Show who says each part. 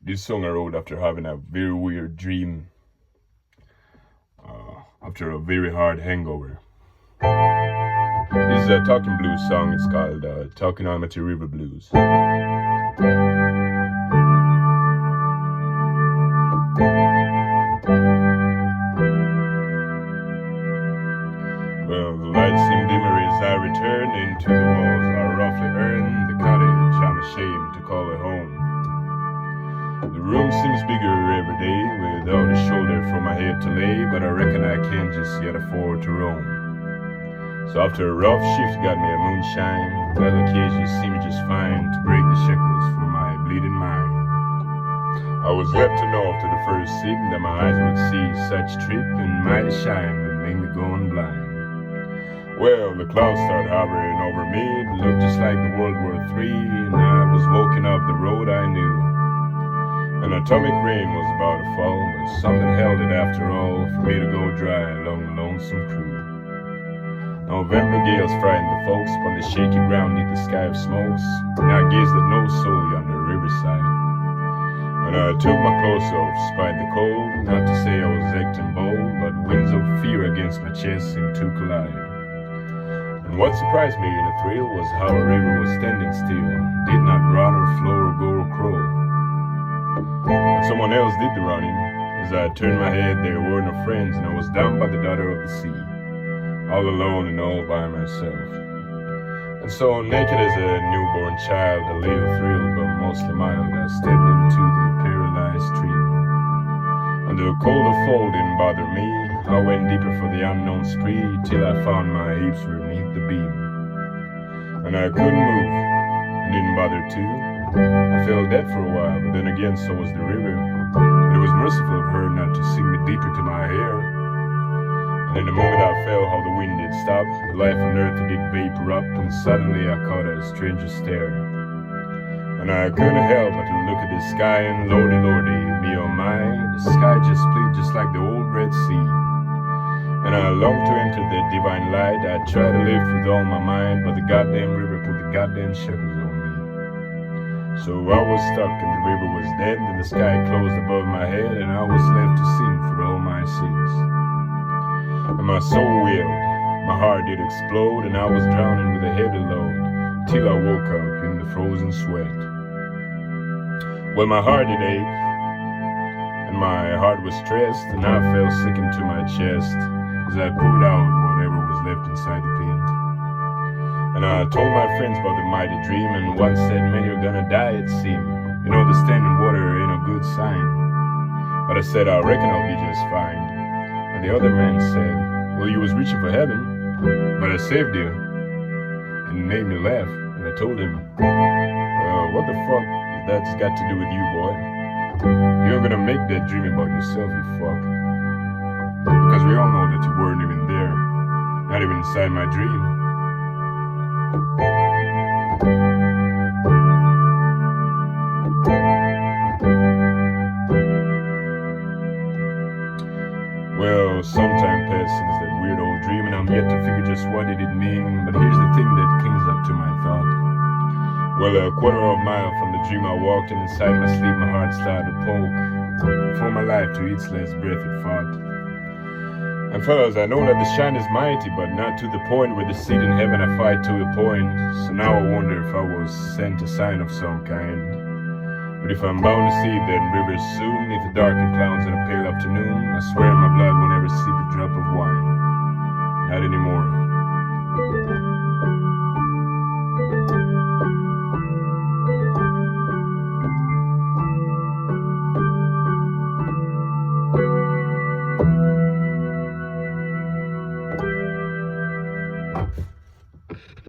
Speaker 1: This song I wrote after having a very weird dream, after a very hard hangover. This is a Talkin blues song. It's called Talkin Almaty River Blues. Well, the lights seem dimmer as I return into the walls are roughly earned. The cottage I'm ashamed to call it home. The room seems bigger every day, without a shoulder for my head to lay, but I reckon I can't just yet afford to roam. So after a rough shift got me a moonshine, Alocasia seemed just fine to break the shackles for my bleeding mind. I was left to know after the first sip that my eyes would see such trip, and mighty shine would make me go unblind. Well, the clouds started hovering over me. It looked just like the World War III, and I was walking up the road I knew. An atomic rain was about to fall, but something held it after all for me to go dry along the lonesome crew. November gales frightened the folks upon the shaky ground neath the sky of smokes, and I gazed at no soul yonder riverside. And I took my clothes off, spite the cold, not to say I was acting bold, but winds of fear against my chest seemed to collide. And what surprised me in a thrill was how a river was standing still, did not run or flow or go or crawl. But someone else did the running. As I turned my head, there were no friends, and I was down by the daughter of the sea, all alone and all by myself. And so, naked as a newborn child, a little thrilled but mostly mild, I stepped into the paralyzed stream. And the cold of fall didn't bother me. I went deeper for the unknown spree, till I found my hips were beneath the beam. And I couldn't move, and didn't bother to. I felt dead for a while, but then again so was the river. But it was merciful of her not to sink me deeper to my hair. And in the moment I felt how the wind did stop, the life on earth did vapor up, and suddenly I caught a stranger stare. And I couldn't help but to look at the sky, and lordy, lordy, me oh my, the sky just split just like the old Red Sea. And I longed to enter the divine light. I tried to live with all my mind, but the goddamn river put the goddamn shackles on me. So I was stuck and the river was dead, and the sky closed above my head, and I was left to sing for all my sins. And my soul wailed, my heart did explode, and I was drowning with a heavy load, till I woke up in the frozen sweat. Well, my heart did ache, and my heart was stressed, and I felt sick into my chest, as I poured out whatever was left inside the pint. And I told my friends about the mighty dream, and one said, man, you're gonna die, it seemed. You know, the standing water ain't a good sign. But I said, I reckon I'll be just fine. And the other man said, well, you was reaching for heaven, but I saved you. And it made me laugh, and I told him, what the fuck that's got to do with you, boy? You ain't gonna make that dream about yourself, you fuck. Because we all know that you weren't even there, not even inside my dream. Well, some time passed since that weird old dream, and I'm yet to figure just what did it mean, but here's the thing that clings up to my thought. Well, a quarter of a mile from the dream I walked, and inside my sleep my heart started to poke. For my life to its last breath it fought. And fellas, I know that the shine is mighty, but not to the point where the seat in heaven I fight to a point. So now I wonder if I was sent a sign of some kind. But if I'm bound to see that river soon, neath the darkened clouds on a pale afternoon, I swear my blood won't ever seep a drop